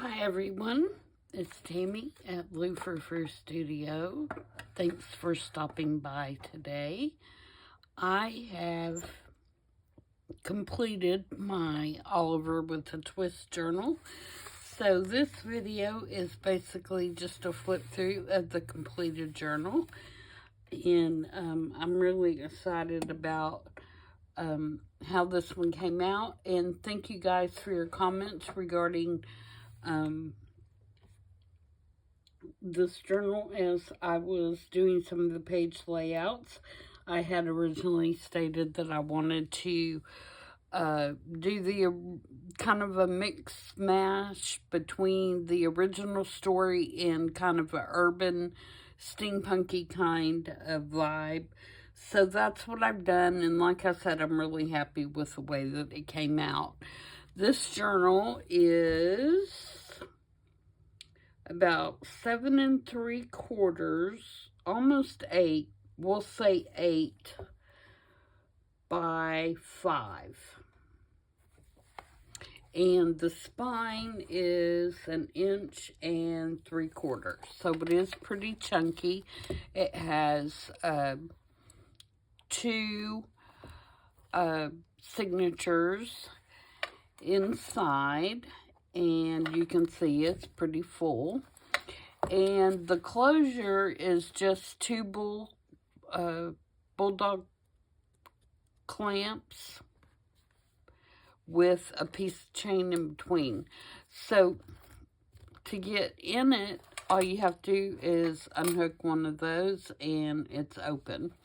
Hi everyone, it's Tammy at Frou-frou Studio. Thanks for stopping by today. I have completed my Oliver with a Twist journal. So this video is basically just a flip through of the completed journal. And I'm really excited about how this one came out. And thank you guys for your comments regarding this journal as I was doing some of the page layouts. I had originally stated that I wanted to do the kind of a mix mash between the original story and kind of an urban steampunky kind of vibe. So that's what I've done, and like I said, I'm really happy with the way that it came out. This journal is about 7 3/4, almost 8, we'll say 8 by 5. And the spine is 1 3/4 inches. So it is pretty chunky. It has 2 signatures inside. And you can see it's pretty full. And the closure is just 2 bulldog clamps with a piece of chain in between. So to get in it, all you have to do is unhook one of those and it's open.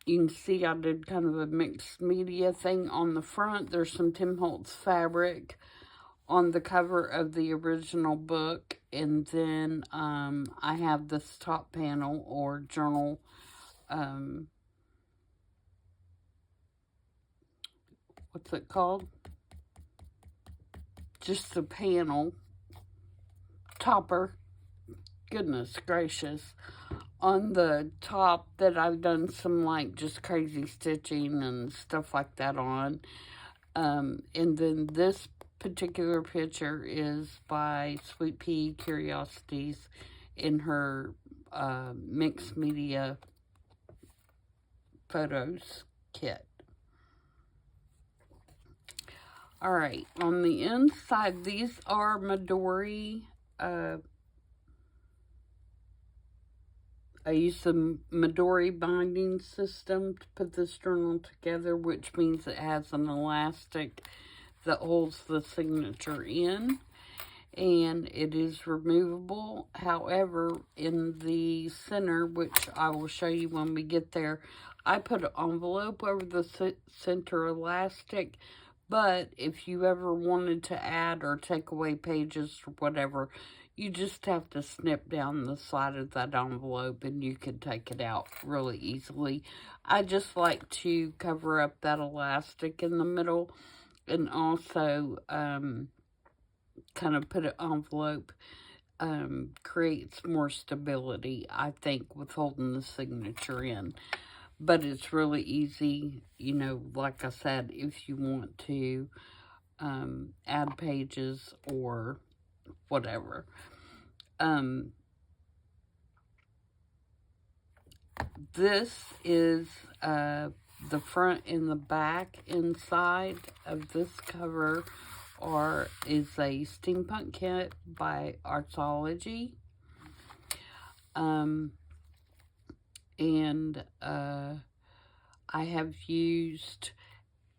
You can see I did kind of a mixed media thing on the front. There's some Tim Holtz fabric on the cover of the original book. And then I have this top panel or journal. What's it called? Just the panel. Topper. Goodness gracious. On the top that I've done some like just crazy stitching and stuff like that on. And then this particular picture is by Sweet Pea Curiosities in her mixed media photos kit. Alright, on the inside, these are Midori. I used the Midori binding system to put this journal together, which means it has an elastic that holds the signature in, and it is removable. However, in the center, which I will show you when we get there, I put an envelope over the center elastic, but if you ever wanted to add or take away pages or whatever, you just have to snip down the side of that envelope and you can take it out really easily. I just like to cover up that elastic in the middle and also kind of put an envelope. Creates more stability, I think, with holding the signature in. But it's really easy, you know, like I said, if you want to add pages or whatever. This is the front and the back inside of this cover is a steampunk kit by Artsology. And I have used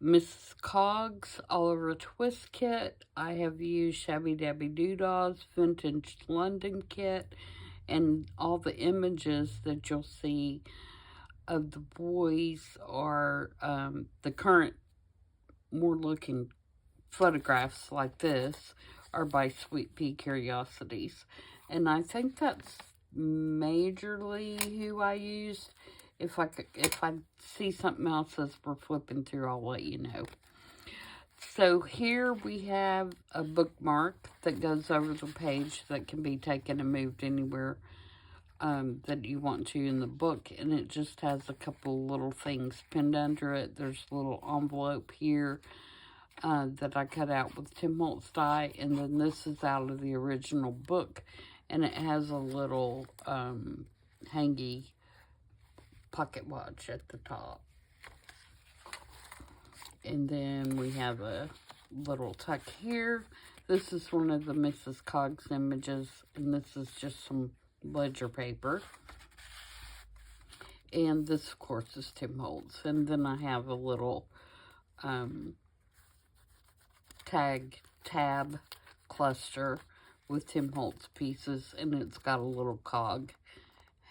Mrs. Coggs Oliver Twist kit. I have used Shabby Dabby Doodah's Vintage London kit. And all the images that you'll see of the boys are the current more looking photographs like this are by Sweet Pea Curiosities. And I think that's majorly who I use. If I see something else as we're flipping through, I'll let you know. So here we have a bookmark that goes over the page that can be taken and moved anywhere that you want to in the book. And it just has a couple little things pinned under it. There's a little envelope here that I cut out with Tim Holtz die, and then this is out of the original book, and it has a little hangy pocket watch at the top. And then we have a little tuck here. This is one of the Mrs. Coggs images, and this is just some ledger paper. And this, of course, is Tim Holtz. And then I have a little tab cluster with Tim Holtz pieces, and it's got a little cog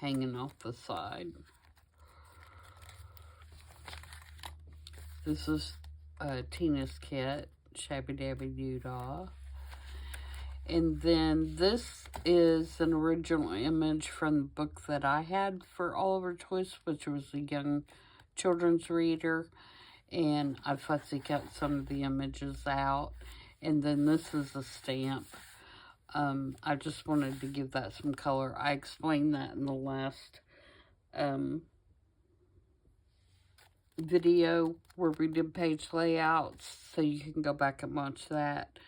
hanging off the side. This is Tina's kit, Shabby Dabby Doo-Dah. And then this is an original image from the book that I had for Oliver Twist, which was a young children's reader. And I fussy cut some of the images out. And then this is a stamp. I just wanted to give that some color. I explained that in the last video where we did page layouts, so you can go back and watch that.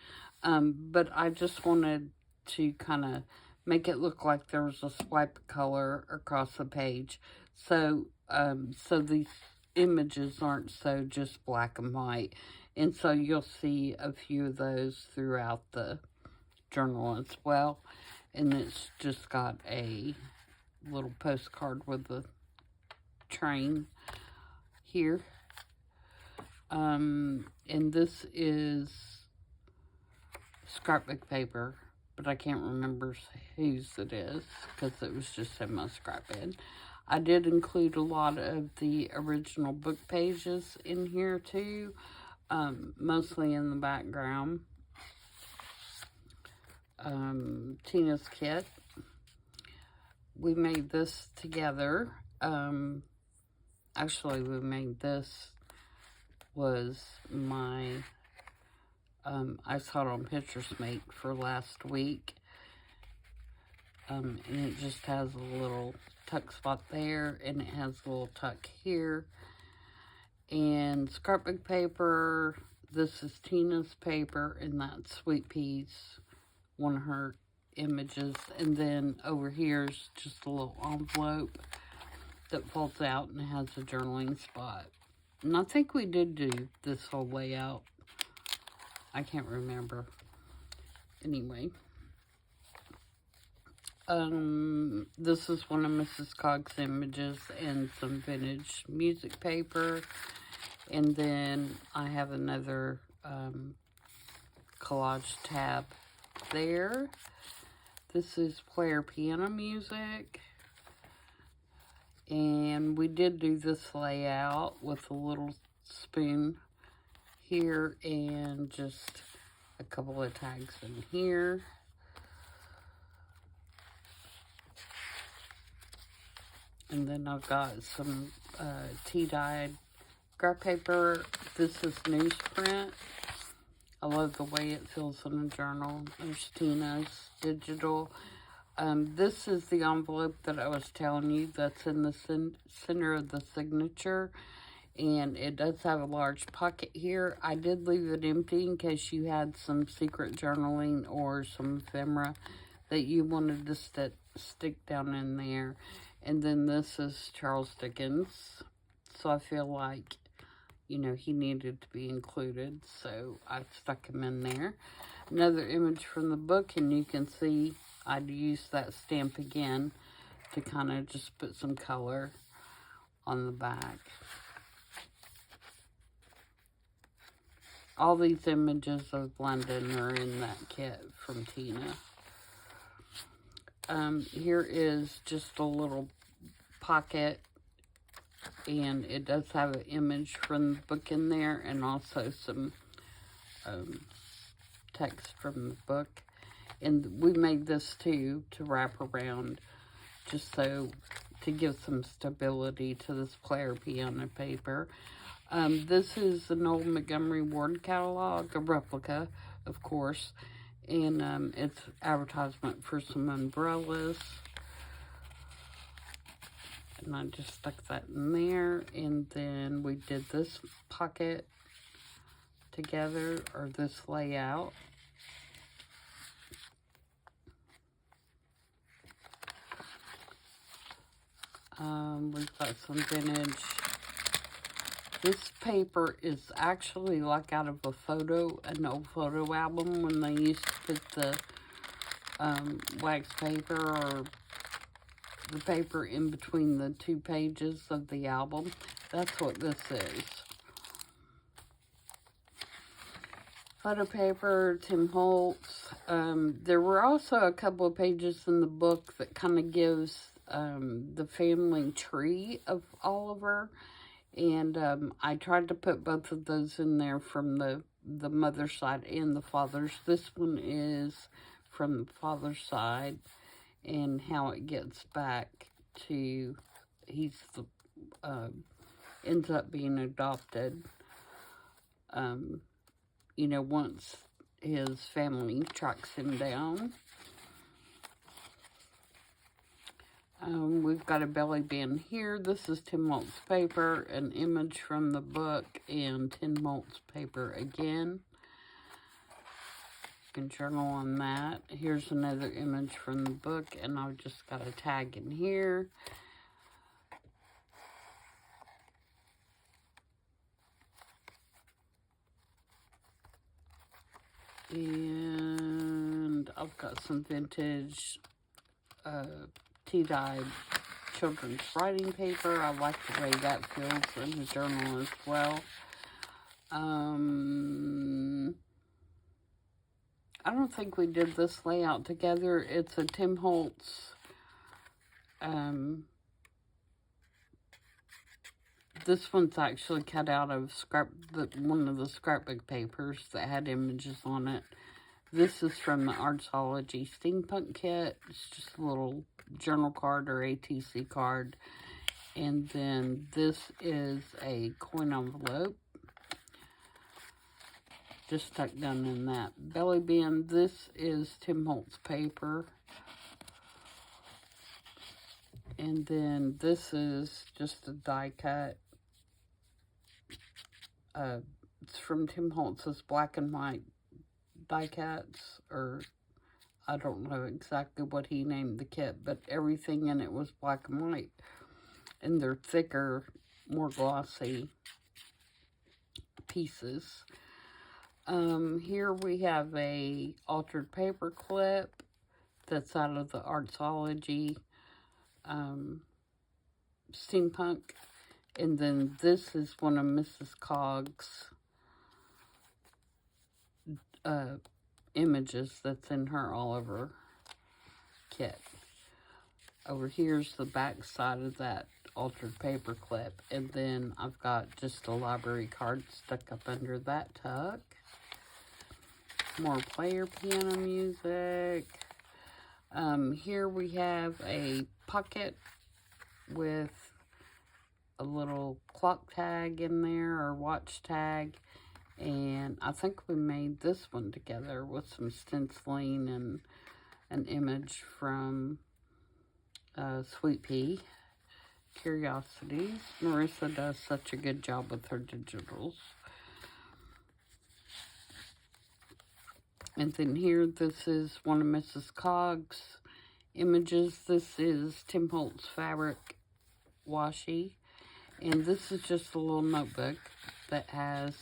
But I just wanted to kind of make it look like there was a swipe of color across the page. So, so these images aren't so just black and white. And so you'll see a few of those throughout the journal as well. And it's just got a little postcard with a train here. And this is scrapbook paper, but I can't remember whose it is because it was just in my scrap bin. I did include a lot of the original book pages in here too, mostly in the background. Tina's kit. We made this together. Actually, we made this was my, I saw it on Picturesmate for last week. And it just has a little tuck spot there, and it has a little tuck here. And scrapbook paper, this is Tina's paper, and that's Sweet Pea's, one of her images. And then over here is just a little envelope that folds out and has a journaling spot. And I think we did do this whole layout. I can't remember. Anyway. This is one of Mrs. Coggs' images and some vintage music paper. And then I have another collage tab there. This is player piano music. And we did do this layout with a little spoon here and just a couple of tags in here. And then I've got some tea-dyed graph paper. This is newsprint. I love the way it feels in a journal. There's Tina's digital. This is the envelope that I was telling you that's in the center of the signature. And it does have a large pocket here. I did leave it empty in case you had some secret journaling or some ephemera that you wanted to stick down in there. And then this is Charles Dickens. So I feel like, you know, he needed to be included. So I stuck him in there. Another image from the book, and you can see I'd use that stamp again to kind of just put some color on the back. All these images of London are in that kit from Tina. Here is just a little pocket, and it does have an image from the book in there, and also some text from the book. And we made this too to wrap around, just so to give some stability to this player piano paper. This is an old Montgomery Ward catalog, a replica, of course. And it's advertisement for some umbrellas. And I just stuck that in there. And then we did this pocket together, or this layout. We've got some vintage. This paper is actually like out of an old photo album when they used to put the wax paper or the paper in between the 2 pages of the album. That's what this is. Photo paper, Tim Holtz. There were also a couple of pages in the book that kind of gives the family tree of Oliver. And I tried to put both of those in there from the mother's side and the father's. This one is from the father's side, and how it gets back to, ends up being adopted, you know, once his family tracks him down. We've got a belly band here. This is Tim Holtz paper, an image from the book, and Tim Holtz paper again. You can journal on that. Here's another image from the book, and I've just got a tag in here. And I've got some vintage tea-dyed children's writing paper. I like the way that feels in the journal as well. I don't think we did this layout together. It's a Tim Holtz. This one's actually cut out of one of the scrapbook papers that had images on it. This is from the Artsology Steampunk Kit. It's just a little journal card or ATC card. And then this is a coin envelope, just stuck down in that belly band. This is Tim Holtz paper. And then this is just a die cut. It's from Tim Holtz's black and white die cuts, or I don't know exactly what he named the kit, but everything in it was black and white. And they're thicker, more glossy pieces. Here we have a altered paper clip that's out of the Artsology Steampunk. And then this is one of Mrs. Cogg's images that's in her Oliver kit. Over here's the back side of that altered paper clip, and then I've got just a library card stuck up under that tuck. More player piano music. Here we have a pocket with a little clock tag in there, or watch tag, and I think we made this one together with some stenciling and an image from Sweet Pea Curiosities. Marissa does such a good job with her digitals. And then here, this is one of Mrs. Cogg's images. This is Tim Holtz fabric washi. And this is just a little notebook that has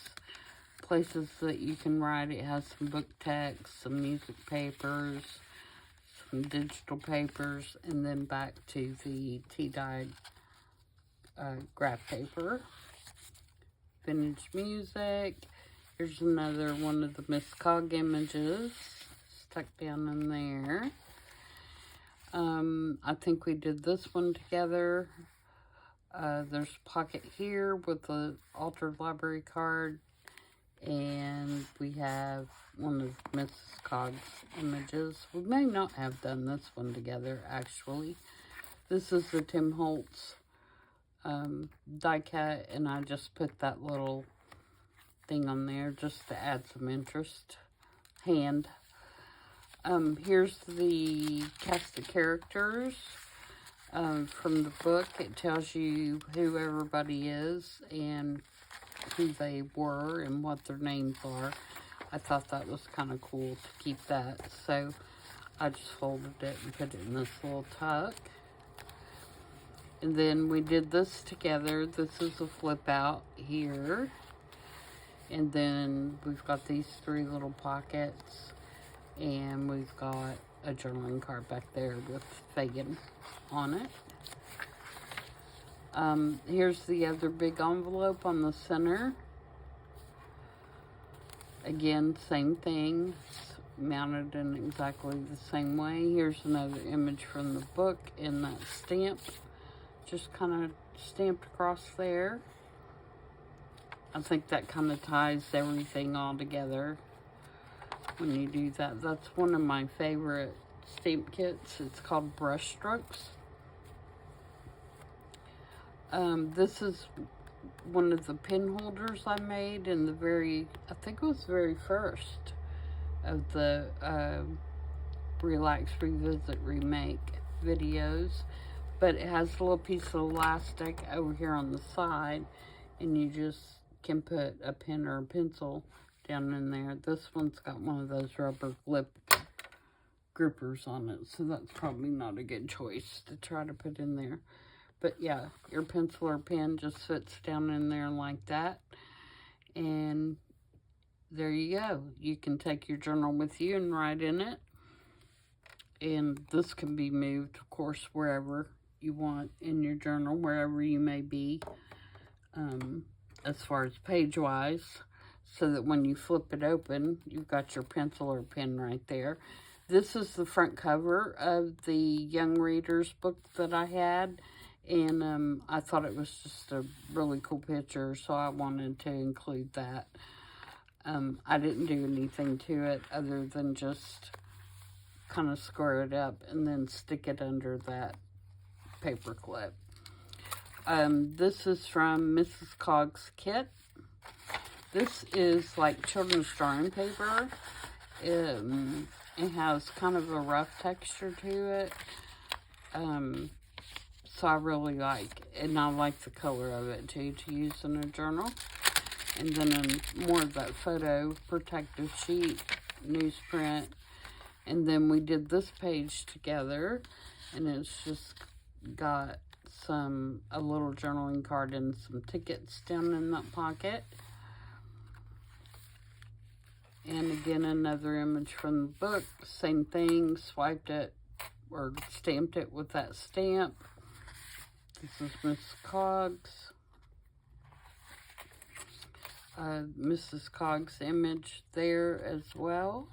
places that you can write. It has some book text, some music papers, some digital papers, and then back to the tea-dyed graph paper. Vintage music. Here's another one of the Miss Cog images stuck down in there. I think we did this one together. There's a pocket here with the altered library card, and we have one of Mrs. Cog's images. We may not have done this one together, actually. This is the Tim Holtz die cut, and I just put that little thing on there just to add some interest. Hand. Here's the cast of characters from the book. It tells you who everybody is, and who they were and what their names are. I thought that was kind of cool to keep that. So I just folded it and put it in this little tuck. And then we did this together. This is a flip out here. And then we've got these 3 little pockets. And we've got a journaling card back there with Fagin on it. Here's the other big envelope on the center. Again, same thing. It's mounted in exactly the same way. Here's another image from the book in that stamp. Just kind of stamped across there. I think that kind of ties everything all together when you do that. That's one of my favorite stamp kits. It's called Brush Strokes. This is one of the pin holders I made in the I think it was the very first of the Relax, Revisit, Remake videos. But it has a little piece of elastic over here on the side, and you just can put a pen or a pencil down in there. This one's got one of those rubber lip grippers on it, so that's probably not a good choice to try to put in there. But yeah, your pencil or pen just fits down in there like that. And there you go. You can take your journal with you and write in it. And this can be moved, of course, wherever you want in your journal, wherever you may be, as far as page-wise, so that when you flip it open, you've got your pencil or pen right there. This is the front cover of the Young Readers book that I had. And I thought it was just a really cool picture, so I wanted to include that. I didn't do anything to it other than just kind of square it up and then stick it under that paper clip. This is from Mrs. Cog's kit. This is like children's drawing paper. It has kind of a rough texture to it. So I really like, and I like the color of it too, to use in a journal. And then more of that photo protective sheet, newsprint. And then we did this page together, and it's just got a little journaling card and some tickets down in that pocket. And again, another image from the book, same thing, swiped it or stamped it with that stamp. This is Miss Cog's. Mrs. Cog's image there as well.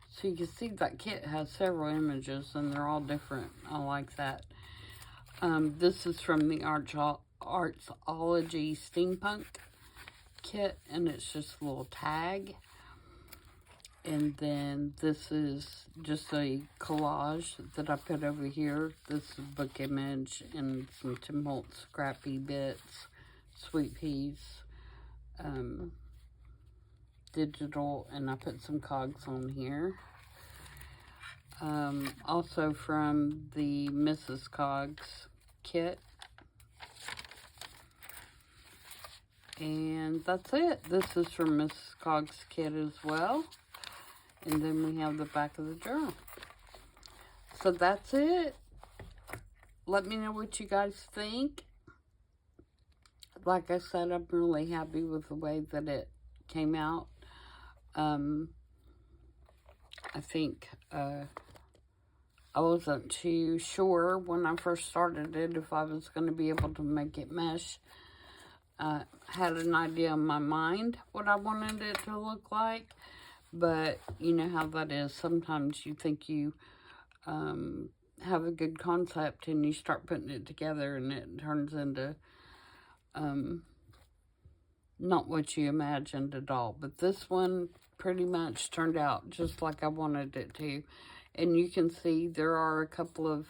So you can see that kit has several images and they're all different. I like that. This is from the Artsology Steampunk kit, and it's just a little tag. And then this is just a collage that I put over here. This is a book image and some Tim Holtz scrappy bits, sweet peas, digital, and I put some cogs on here. Also from the Mrs. Cog's kit. And that's it. This is from Mrs. Cog's kit as well. And then we have the back of the journal. So that's it. Let me know what you guys think. Like I said, I'm really happy with the way that it came out. I think I wasn't too sure when I first started it if I was going to be able to make it mesh. I had an idea in my mind what I wanted it to look like. But you know how that is. Sometimes you think you have a good concept and you start putting it together and it turns into not what you imagined at all. But this one pretty much turned out just like I wanted it to. And you can see there are a couple of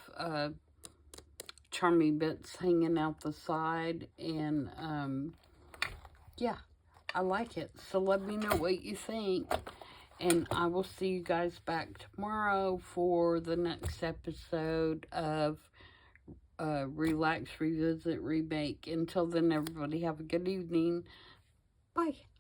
charmy bits hanging out the side. And yeah, I like it. So let me know what you think. And I will see you guys back tomorrow for the next episode of Relax, Revisit, Remake. Until then, everybody have a good evening. Bye.